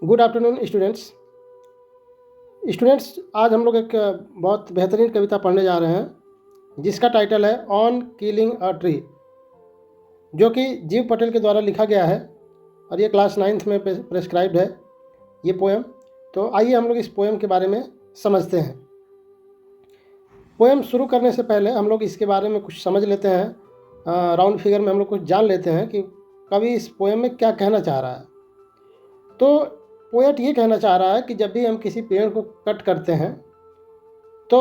Good afternoon students. आज हम लोग एक बहुत बेहतरीन कविता पढ़ने जा रहे हैं जिसका टाइटल है ऑन किलिंग अ ट्री, जो कि जीव पटेल के द्वारा लिखा गया है और ये क्लास 9th में प्रेस्क्राइब्ड है ये पोएम। तो आइए हम लोग इस पोएम के बारे में समझते हैं। पोएम शुरू करने से पहले हम लोग इसके बारे में कुछ समझ लेते हैं। राउंड फिगर में हम लोग कुछ जान लेते हैं कि कवि इस पोएम में क्या कहना चाह रहा है। तो पोएट ये कहना चाह रहा है कि जब भी हम किसी पेड़ को कट करते हैं तो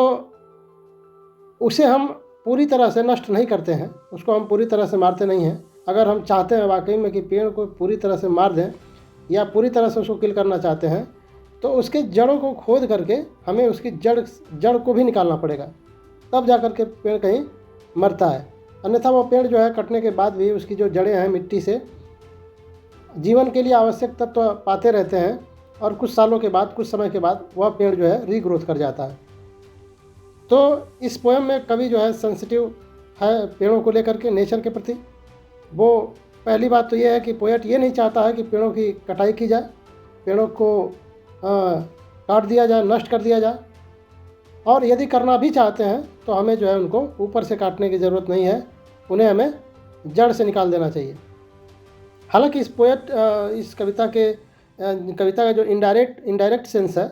उसे हम पूरी तरह से नष्ट नहीं करते हैं, उसको हम पूरी तरह से मारते नहीं हैं। अगर हम चाहते हैं वाकई में कि पेड़ को पूरी तरह से मार दें या पूरी तरह से उसको किल करना चाहते हैं तो उसके जड़ों को खोद करके हमें उसकी जड़ को भी निकालना पड़ेगा, तब जा कर के पेड़ कहीं मरता है। अन्यथा वो पेड़ जो है कटने के बाद भी उसकी जो जड़ें हैं मिट्टी से जीवन के लिए आवश्यक तत्व पाते रहते हैं और कुछ सालों के बाद, कुछ समय के बाद वह पेड़ जो है रीग्रोथ कर जाता है। तो इस पोएम में कवि जो है सेंसिटिव है पेड़ों को लेकर के, नेचर के प्रति। वो पहली बात तो ये है कि पोएट ये नहीं चाहता है कि पेड़ों की कटाई की जाए, पेड़ों को काट दिया जाए, नष्ट कर दिया जाए। और यदि करना भी चाहते हैं तो हमें जो है उनको ऊपर से काटने की ज़रूरत नहीं है, उन्हें हमें जड़ से निकाल देना चाहिए। हालांकि इस कविता का जो इनडायरेक्ट सेंस है,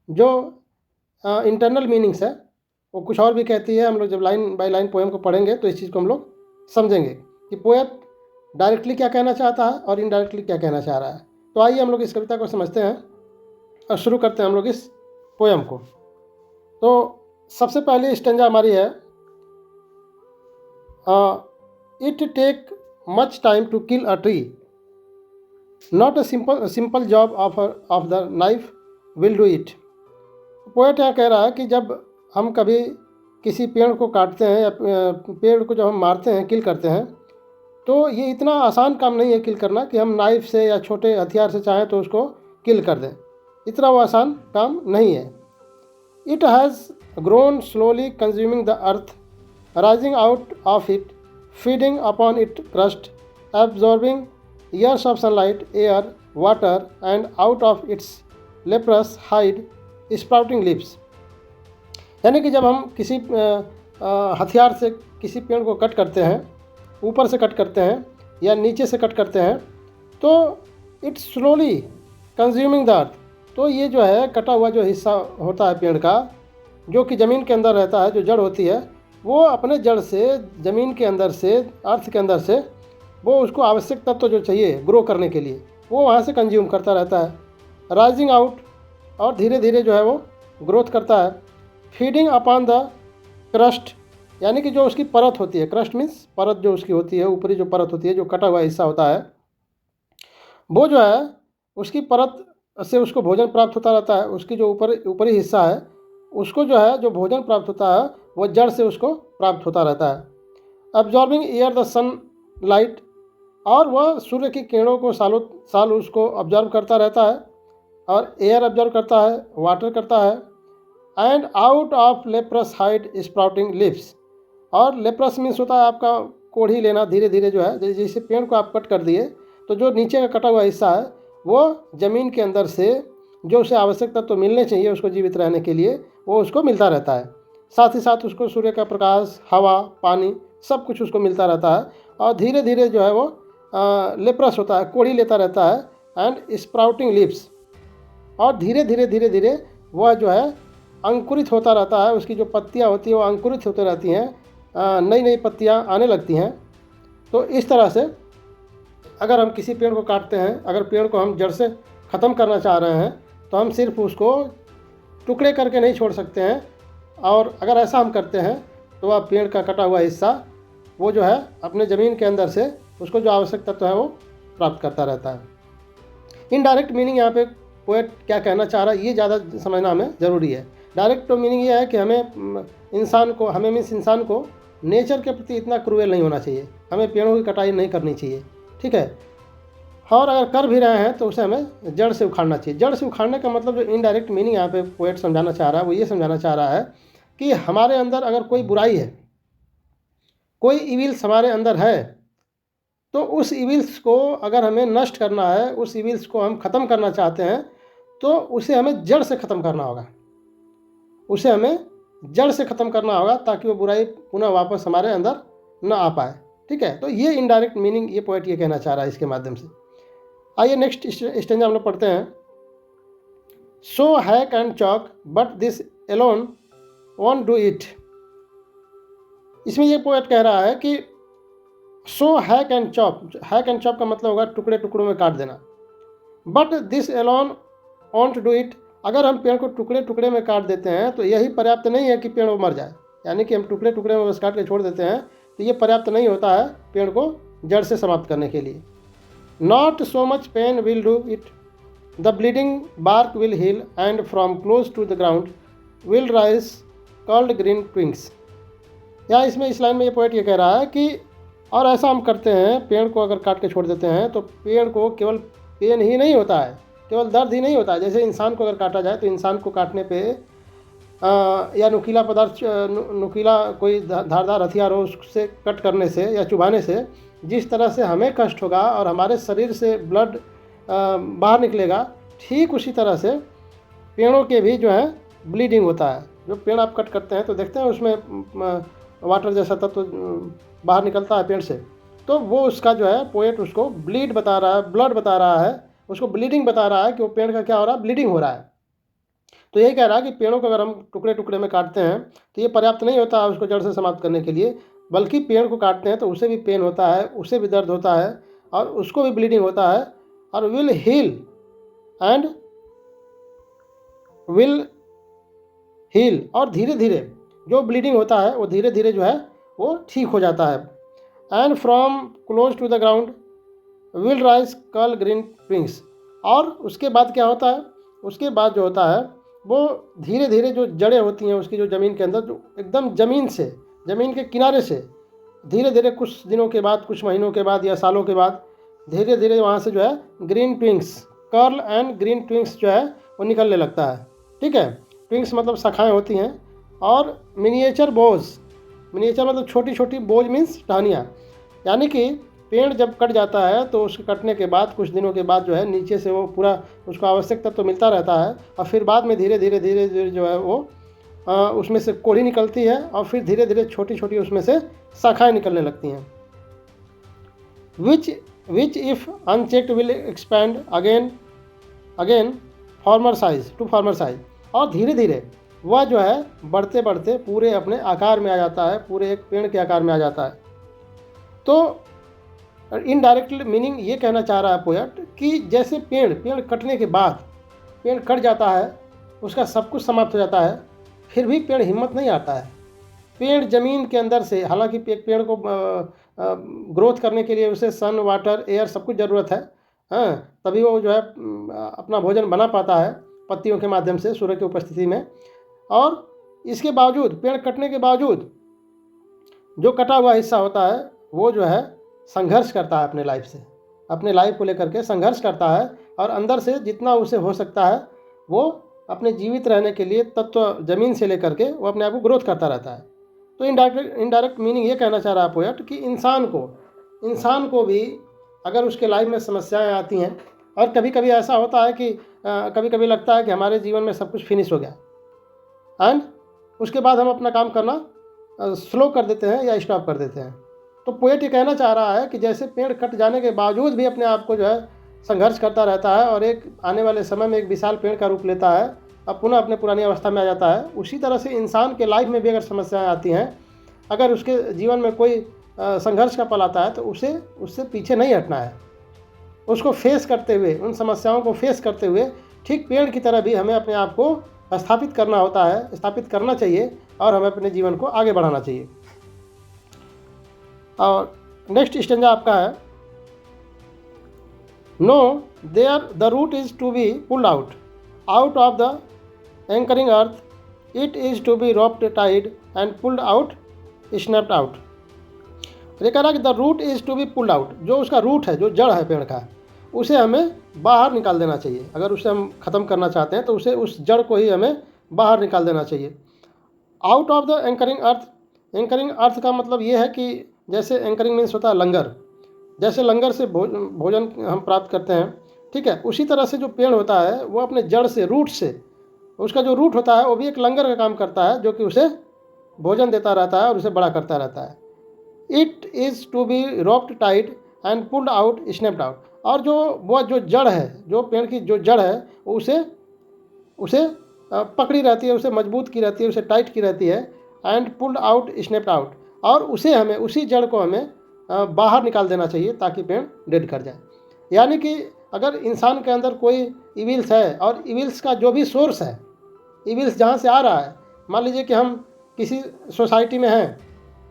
जो इंटरनल मीनिंग्स है, वो कुछ और भी कहती है। हम लोग जब लाइन बाय लाइन पोएम को पढ़ेंगे तो इस चीज़ को हम लोग समझेंगे कि पोएट डायरेक्टली क्या कहना चाहता है और इनडायरेक्टली क्या कहना चाह रहा है। तो आइए हम लोग इस कविता को समझते हैं और शुरू करते हैं हम लोग इस पोएम को। तो सबसे पहली स्टेंजा हमारी है, it take much time to kill a tree, not a simple job of the knife will do it। Poet यह कह रहा है कि जब हम कभी किसी पेड़ को काटते हैं या पेड़ को जब हम मारते हैं, किल करते हैं, तो ये इतना आसान काम नहीं है किल करना कि हम नाइफ से या छोटे हथियार से चाहें तो उसको किल कर दें। इतना वो आसान काम नहीं है। It has grown slowly consuming the earth, rising out of it, feeding upon its crust, absorbing years of sunlight, air, water, and out of its leprous hide sprouting leaves। यानी कि जब हम किसी हथियार से किसी पेड़ को कट करते हैं, ऊपर से कट करते हैं या नीचे से कट करते हैं, तो it's slowly consuming the earth. तो ये जो है कटा हुआ जो हिस्सा होता है पेड़ का, जो कि ज़मीन के अंदर रहता है, जो जड़ होती है, वो अपने जड़ से, ज़मीन के अंदर से, अर्थ के अंदर से वो उसको आवश्यक तत्व जो चाहिए ग्रो करने के लिए वो वहाँ से कंज्यूम करता रहता है। राइजिंग आउट, और धीरे धीरे जो है वो ग्रोथ करता है। फीडिंग अपॉन द क्रस्ट, यानी कि जो उसकी परत होती है, क्रस्ट मीन्स परत जो उसकी होती है, ऊपरी जो परत होती है, जो कटा हुआ हिस्सा होता है, वो जो है उसकी परत से उसको भोजन प्राप्त होता रहता है। उसकी जो ऊपरी हिस्सा है उसको जो है जो भोजन प्राप्त होता है वो जड़ से उसको प्राप्त होता रहता है। Absorbing air the sunlight, और वह सूर्य की किरणों को सालों साल उसको ऑब्जर्व करता रहता है, और एयर ऑब्जर्व करता है, वाटर करता है। And out of leprous hide sprouting lips, और लेप्रस मीन्स होता है आपका कोढ़ी लेना। धीरे धीरे जो है, जैसे पेड़ को आप कट कर दिए तो जो नीचे का कटा हुआ हिस्सा है वो ज़मीन के अंदर से जो उसे आवश्यक तत्व तो मिलने चाहिए उसको जीवित रहने के लिए, वो उसको मिलता रहता है। साथ ही साथ उसको सूर्य का प्रकाश, हवा, पानी, सब कुछ उसको मिलता रहता है। और धीरे धीरे जो है वो लेप्रस होता है, कोढ़ी लेता रहता है। एंड स्प्राउटिंग लिप्स, और धीरे धीरे वह जो है अंकुरित होता रहता है। उसकी जो पत्तियां होती हैं वो अंकुरित होती रहती हैं, नई नई पत्तियां आने लगती हैं। तो इस तरह से अगर हम किसी पेड़ को काटते हैं, अगर पेड़ को हम जड़ से ख़त्म करना चाह रहे हैं, तो हम सिर्फ उसको टुकड़े करके नहीं छोड़ सकते हैं। और अगर ऐसा हम करते हैं तो वह पेड़ का कटा हुआ हिस्सा वो जो है अपने ज़मीन के अंदर से उसको जो आवश्यक तत्व है वो प्राप्त करता रहता है। इनडायरेक्ट मीनिंग यहाँ पे पोएट क्या कहना चाह रहा है ये ज़्यादा समझना हमें ज़रूरी है। डायरेक्ट तो मीनिंग ये है कि हमें इंसान को नेचर के प्रति इतना क्रूएल नहीं होना चाहिए, हमें पेड़ों की कटाई नहीं करनी चाहिए, ठीक है। और अगर कर भी रहे हैं तो उसे हमें जड़ से उखाड़ना चाहिए। जड़ से उखाड़ने का मतलब जो इनडायरेक्ट मीनिंग यहाँ पे पोएट समझाना चाह रहा है वो ये समझाना चाह रहा है कि हमारे अंदर अगर कोई बुराई है, कोई इविल्स हमारे अंदर है, तो उस इविल्स को अगर हमें नष्ट करना है, उस इविल्स को हम ख़त्म करना चाहते हैं, तो उसे हमें जड़ से ख़त्म करना होगा, उसे हमें जड़ से ख़त्म करना होगा ताकि वो बुराई पुनः वापस हमारे अंदर न आ पाए। ठीक है, तो ये इनडायरेक्ट मीनिंग ये पोएट ये कहना चाह रहा है इसके माध्यम से। आइए नेक्स्ट स्टेंजा हम लोग पढ़ते हैं। So hack and chop but this alone won't do it. इसमें ये पोएट कह रहा है कि सो हैक एंड चॉप का मतलब होगा टुकड़े टुकड़ों में काट देना। But this alone won't do it, अगर हम पेड़ को टुकड़े टुकड़े में काट देते हैं तो यही पर्याप्त नहीं है कि पेड़ वो मर जाए, यानी कि हम टुकड़े टुकड़े में बस काट के छोड़ देते हैं तो ये पर्याप्त नहीं होता है पेड़ को जड़ से समाप्त करने के लिए। Not so much pain will do it, the bleeding bark will heal and from close to the ground will rise curled green twigs. या इसमें इस लाइन में ये पोएट ये कह रहा है कि और ऐसा हम करते हैं, पेड़ को अगर काट के छोड़ देते हैं तो पेड़ को केवल पेन ही नहीं होता है, केवल दर्द ही नहीं होता है। जैसे इंसान को अगर काटा जाए तो इंसान को काटने पे या नुकीला पदार्थ नुकीला कोई धारदार हथियार हो उससे कट करने से या चुभाने से जिस तरह से हमें कष्ट होगा और हमारे शरीर से ब्लड बाहर निकलेगा, ठीक उसी तरह से पेड़ों के भी जो है ब्लीडिंग होता है। जो पेड़ आप कट करते हैं तो देखते हैं उसमें वाटर जैसा तत्व बाहर निकलता है पेड़ से, तो वो उसका जो है पोएट उसको ब्लीड बता रहा है, ब्लड बता रहा है, उसको ब्लीडिंग बता रहा है कि वो पेड़ का क्या हो रहा है, ब्लीडिंग हो रहा है। तो यही कह रहा है कि पेड़ों को अगर हम टुकड़े टुकड़े में काटते हैं तो ये पर्याप्त नहीं होता है उसको जड़ से समाप्त करने के लिए, बल्कि पेड़ को काटते हैं तो उसे भी पेन होता है, उसे भी दर्द होता है और उसको भी ब्लीडिंग होता है, और विल हील और धीरे धीरे जो ब्लीडिंग होता है वो धीरे धीरे जो है वो ठीक हो जाता है। And from close to the ground will rise curled green twigs, और उसके बाद क्या होता है, उसके बाद जो होता है वो धीरे धीरे जो जड़ें होती हैं उसकी, जो ज़मीन के अंदर जो एकदम ज़मीन के किनारे से धीरे धीरे कुछ दिनों के बाद, कुछ महीनों के बाद या सालों के बाद धीरे धीरे वहाँ से जो है ग्रीन ट्विंग्स, कर्ल एंड ग्रीन ट्विंग्स जो है वो निकलने लगता है। ठीक है, ट्विंग्स मतलब शाखाएँ होती हैं, और मिनिएचर मतलब छोटी छोटी बोझ मीन्स टहनियाँ, यानी कि पेड़ जब कट जाता है तो उसके कटने के बाद कुछ दिनों के बाद जो है नीचे से वो पूरा उसको आवश्यक तत्व तो मिलता रहता है, और फिर बाद में धीरे धीरे जो है वो उसमें से कोढ़ी निकलती है, और फिर धीरे धीरे छोटी छोटी उसमें से शाखाएँ निकलने लगती हैं। Which if unchecked will expand again former size, और धीरे धीरे वह जो है बढ़ते बढ़ते पूरे अपने आकार में आ जाता है, पूरे एक पेड़ के आकार में आ जाता है। तो इनडायरेक्टली मीनिंग ये कहना चाह रहा है पोएट कि जैसे पेड़ कटने के बाद, पेड़ कट जाता है, उसका सब कुछ समाप्त हो जाता है, फिर भी पेड़ हिम्मत नहीं आता है। पेड़ ज़मीन के अंदर से, हालांकि एक पेड़ को ग्रोथ करने के लिए उसे सन, वाटर, एयर सब कुछ ज़रूरत है, हाँ, तभी वो जो है अपना भोजन बना पाता है पत्तियों के माध्यम से सूर्य की उपस्थिति में। और इसके बावजूद, पेड़ कटने के बावजूद जो कटा हुआ हिस्सा होता है वो जो है संघर्ष करता है अपने लाइफ से, अपने लाइफ को लेकर के संघर्ष करता है, और अंदर से जितना उसे हो सकता है वो अपने जीवित रहने के लिए तत्व ज़मीन से लेकर के वो अपने आप को ग्रोथ करता रहता है। तो इनडायरेक्ट मीनिंग ये कहना चाह रहा है पोएट कि इंसान को भी अगर उसके लाइफ में समस्याएं आती हैं, और कभी कभी ऐसा होता है कि कभी कभी लगता है कि हमारे जीवन में सब कुछ फिनिश हो गया, एंड उसके बाद हम अपना काम करना स्लो कर देते हैं या स्टॉप कर देते हैं। तो पोएट ये कहना चाह रहा है कि जैसे पेड़ कट जाने के बावजूद भी अपने आप को जो है संघर्ष करता रहता है और एक आने वाले समय में एक विशाल पेड़ का रूप लेता है, अब पुनः अपने पुरानी अवस्था में आ जाता है, उसी तरह से इंसान के लाइफ में भी अगर समस्याएं आती हैं, अगर उसके जीवन में कोई संघर्ष का पल आता है तो उससे पीछे नहीं हटना है, उसको फेस करते हुए, उन समस्याओं को फेस करते हुए ठीक पेड़ की तरह भी हमें अपने आप को स्थापित करना चाहिए, और हमें अपने जीवन को आगे बढ़ाना चाहिए। और नेक्स्ट स्टेंजा आपका है, no there the root is to be pulled out of the anchoring earth, it is to be roped tied and pulled out, snapped out. ये कह रहा है कि the root is to be pulled out, जो उसका root है, जो जड़ है पेड़ का, उसे हमें बाहर निकाल देना चाहिए। अगर उसे हम ख़त्म करना चाहते हैं तो उस जड़ को ही हमें बाहर निकाल देना चाहिए। आउट ऑफ द एंकरिंग अर्थ का मतलब ये है कि जैसे एंकरिंग मीन्स होता है लंगर, जैसे लंगर से भोजन हम प्राप्त करते हैं, ठीक है, उसी तरह से जो पेड़ होता है वो अपने जड़ से, रूट से, उसका जो रूट होता है वो भी एक लंगर का काम करता है, जो कि उसे भोजन देता रहता है और उसे बड़ा करता रहता है। It is to be roped tight and pulled out, snapped out. और जो वह जो जड़ है, जो पेड़ की जो जड़ है, वो उसे उसे पकड़ी रहती है, उसे मजबूत की रहती है, उसे टाइट की रहती है, and pulled out, snapped out. और उसे हमें, उसी जड़ को हमें बाहर निकाल देना चाहिए ताकि पेड़ डेड कर जाए। यानी कि अगर इंसान के अंदर कोई इविल्स है, और इविल्स का जो भी सोर्स है, इविल्स जहाँ से आ रहा है, मान लीजिए कि हम किसी सोसाइटी में हैं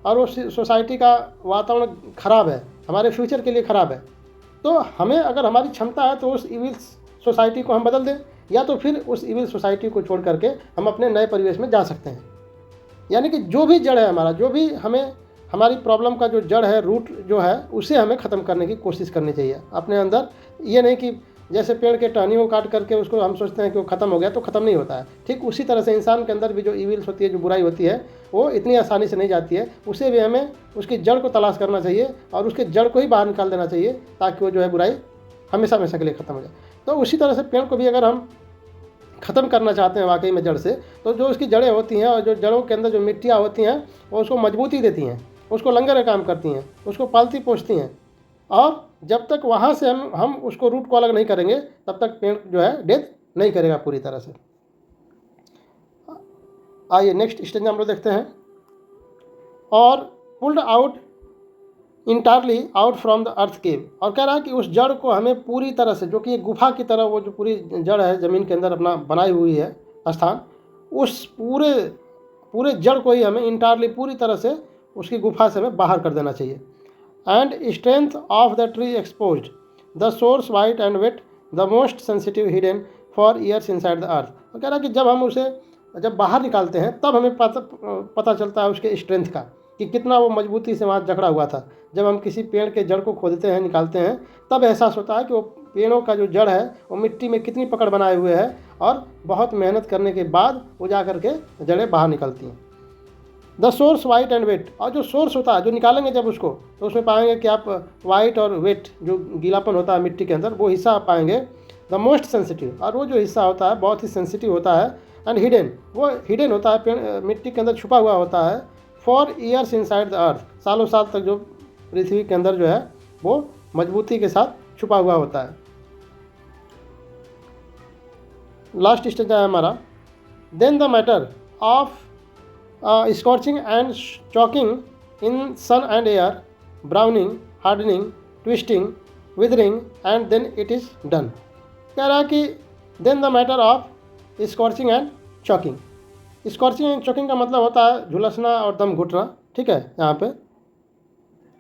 और उस सोसाइटी का वातावरण खराब है, हमारे फ्यूचर के लिए खराब है, तो हमें अगर हमारी क्षमता है तो उस इविल सोसाइटी को हम बदल दें, या तो फिर उस इविल सोसाइटी को छोड़ करके हम अपने नए परिवेश में जा सकते हैं। यानी कि जो भी जड़ है हमारा, जो भी हमें, हमारी प्रॉब्लम का जो जड़ है, रूट जो है, उसे हमें ख़त्म करने की कोशिश करनी चाहिए अपने अंदर। ये नहीं कि जैसे पेड़ के टहनियों को काट करके उसको हम सोचते हैं कि वो ख़त्म हो गया, तो ख़त्म नहीं होता है। ठीक उसी तरह से इंसान के अंदर भी जो इविल्स होती है, जो बुराई होती है, वो इतनी आसानी से नहीं जाती है। उसे भी हमें उसकी जड़ को तलाश करना चाहिए और उसके जड़ को ही बाहर निकाल देना चाहिए, ताकि वो जो है बुराई हमेशा हमेशा के लिए ख़त्म हो जाए। तो उसी तरह से पेड़ को भी अगर हम ख़त्म करना चाहते हैं वाकई में जड़ से, तो जो उसकी जड़ें होती हैं और जो जड़ों के अंदर जो मिट्टियाँ होती हैं, वो उसको मजबूती देती हैं, उसको लंगर का काम करती हैं, उसको पालती पोसती हैं। और जब तक वहाँ से हम उसको रूट को अलग नहीं करेंगे, तब तक पेड़ जो है डेथ नहीं करेगा पूरी तरह से। आइए नेक्स्ट स्टेज हम लोग देखते हैं। और pulled out entirely out from the earth cave. और कह रहा है कि उस जड़ को हमें पूरी तरह से, जो कि एक गुफा की तरह वो जो पूरी जड़ है ज़मीन के अंदर अपना बनाई हुई है स्थान, उस पूरे पूरे जड़ को ही हमें इंटायरली पूरी तरह से उसकी गुफा से हमें बाहर कर देना चाहिए। And strength of the tree exposed, the source white and wet, the most sensitive hidden for years inside the earth. और कह रहा है कि जब हम उसे जब बाहर निकालते हैं, तब हमें पता चलता है उसके स्ट्रेंथ का, कि कितना वो मजबूती से वहाँ जकड़ा हुआ था। जब हम किसी पेड़ के जड़ को खोदते हैं, निकालते हैं, तब एहसास होता है कि वो पेड़ों का जो जड़ है वो मिट्टी में कितनी पकड़ बनाए हुए है, और बहुत मेहनत करने के बाद वो जा करके जड़ें बाहर निकलती हैं। The source white and wet. और जो सोर्स होता है, जो निकालेंगे जब उसको, तो उसमें पाएंगे कि आप वाइट और वेट, जो गीलापन होता है मिट्टी के अंदर, वो हिस्सा आप पाएंगे। द मोस्ट सेंसिटिव, और वो जो हिस्सा होता है बहुत ही सेंसिटिव होता है। एंड हिडन, वो हिडन होता है, मिट्टी के अंदर छुपा हुआ होता है। फॉर ईयर्स इनसाइड द अर्थ, सालों साल तक जो पृथ्वी के अंदर जो है वो मजबूती के साथ छुपा हुआ होता है। लास्ट स्टेज है हमारा। Then the matter of scorching and choking in sun and air, browning, hardening, twisting, withering, and then it is done. कह रहा है कि then the matter of scorching and choking. Scorching and choking का मतलब होता है झुलसना और दम घुटना, ठीक है यहाँ पे।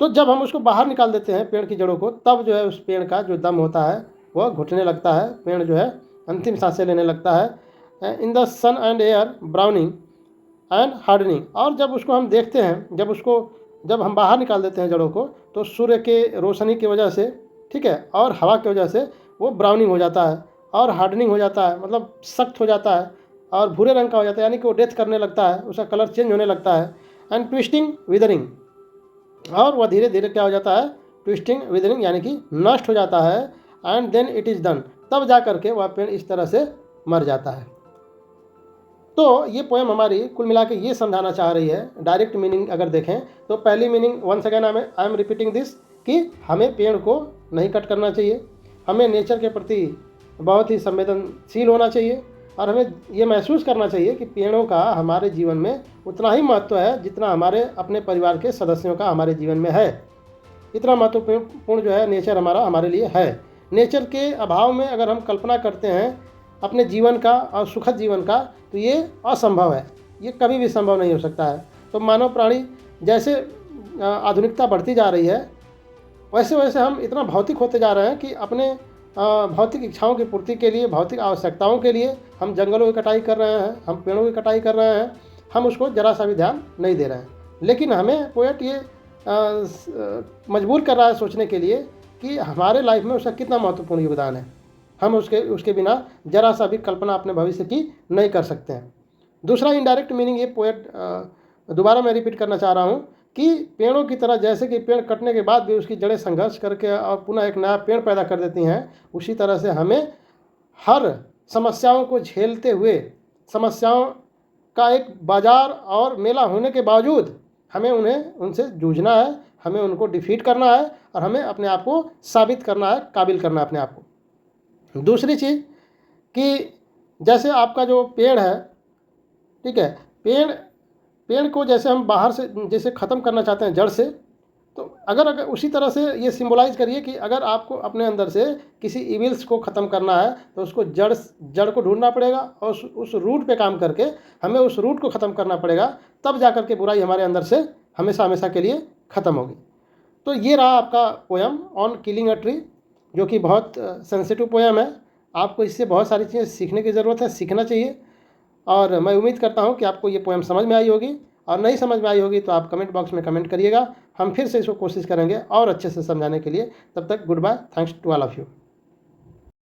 तो जब हम उसको बाहर निकाल देते हैं पेड़ की जड़ों को, तब जो है उस पेड़ का जो दम होता है वह घुटने लगता है, पेड़ जो है अंतिम सांसें लेने लगता है। In the sun and air, browning and hardening. और जब उसको हम देखते हैं, जब हम बाहर निकाल देते हैं जड़ों को, तो सूर्य के रोशनी की वजह से, ठीक है, और हवा की वजह से वो ब्राउनिंग हो जाता है और हार्डनिंग हो जाता है, मतलब सख्त हो जाता है और भूरे रंग का हो जाता है, यानी कि वो डेथ करने लगता है, उसका कलर चेंज होने लगता है। एंड ट्विस्टिंग, विदरिंग, और वह धीरे धीरे क्या हो जाता है, ट्विस्टिंग विदरिंग, यानी कि नष्ट हो जाता है। And then it is done, तब जा करके वह पेड़ इस तरह से मर जाता है। तो ये पोएम हमारी कुल मिला के ये समझाना चाह रही है, डायरेक्ट मीनिंग अगर देखें तो पहली meaning, once again I am repeating this, कि हमें पेड़ को नहीं कट करना चाहिए, हमें नेचर के प्रति बहुत ही संवेदनशील होना चाहिए, और हमें ये महसूस करना चाहिए कि पेड़ों का हमारे जीवन में उतना ही महत्व है जितना हमारे अपने परिवार के सदस्यों का हमारे जीवन में है। इतना महत्वपूर्ण जो है नेचर हमारे लिए है। नेचर के अभाव में अगर हम कल्पना करते हैं अपने जीवन का और सुखद जीवन का, तो ये असंभव है, ये कभी भी संभव नहीं हो सकता है। तो मानव प्राणी जैसे आधुनिकता बढ़ती जा रही है, वैसे वैसे हम इतना भौतिक होते जा रहे हैं कि अपने भौतिक इच्छाओं की पूर्ति के लिए, भौतिक आवश्यकताओं के लिए हम जंगलों की कटाई कर रहे हैं, हम पेड़ों की कटाई कर रहे हैं, हम उसको ज़रा सा भी ध्यान नहीं दे रहे हैं। लेकिन हमें पोएट ये मजबूर कर रहा है सोचने के लिए कि हमारे लाइफ में उसका कितना महत्वपूर्ण योगदान है। हम उसके बिना ज़रा सा भी कल्पना अपने भविष्य की नहीं कर सकते हैं। दूसरा इनडायरेक्ट मीनिंग, ये पोएट दोबारा मैं रिपीट करना चाह रहा हूँ कि पेड़ों की तरह, जैसे कि पेड़ कटने के बाद भी उसकी जड़ें संघर्ष करके और पुनः एक नया पेड़ पैदा कर देती हैं, उसी तरह से हमें हर समस्याओं को झेलते हुए, समस्याओं का एक बाजार और मेला होने के बावजूद हमें उनसे जूझना है, हमें उनको डिफीट करना है और हमें अपने आप को साबित करना है, काबिल करना है अपने आप को। दूसरी चीज़ कि जैसे आपका जो पेड़ है, ठीक है, पेड़ को जैसे हम बाहर से जैसे ख़त्म करना चाहते हैं जड़ से, तो अगर उसी तरह से ये सिंबलाइज करिए कि अगर आपको अपने अंदर से किसी इविल्स को ख़त्म करना है तो उसको जड़ को ढूंढना पड़ेगा और उस रूट पे काम करके हमें उस रूट को ख़त्म करना पड़ेगा, तब जा कर के बुराई हमारे अंदर से हमेशा हमेशा के लिए ख़त्म होगी। तो ये रहा आपका poem on killing a tree, जो कि बहुत सेंसिटिव पोयम है। आपको इससे बहुत सारी चीज़ें सीखने की ज़रूरत है, सीखना चाहिए। और मैं उम्मीद करता हूँ कि आपको ये पोएम समझ में आई होगी, और नहीं समझ में आई होगी तो आप कमेंट बॉक्स में कमेंट करिएगा। हम फिर से इसको कोशिश करेंगे और अच्छे से समझाने के लिए। तब तक good bye, thanks to all of you.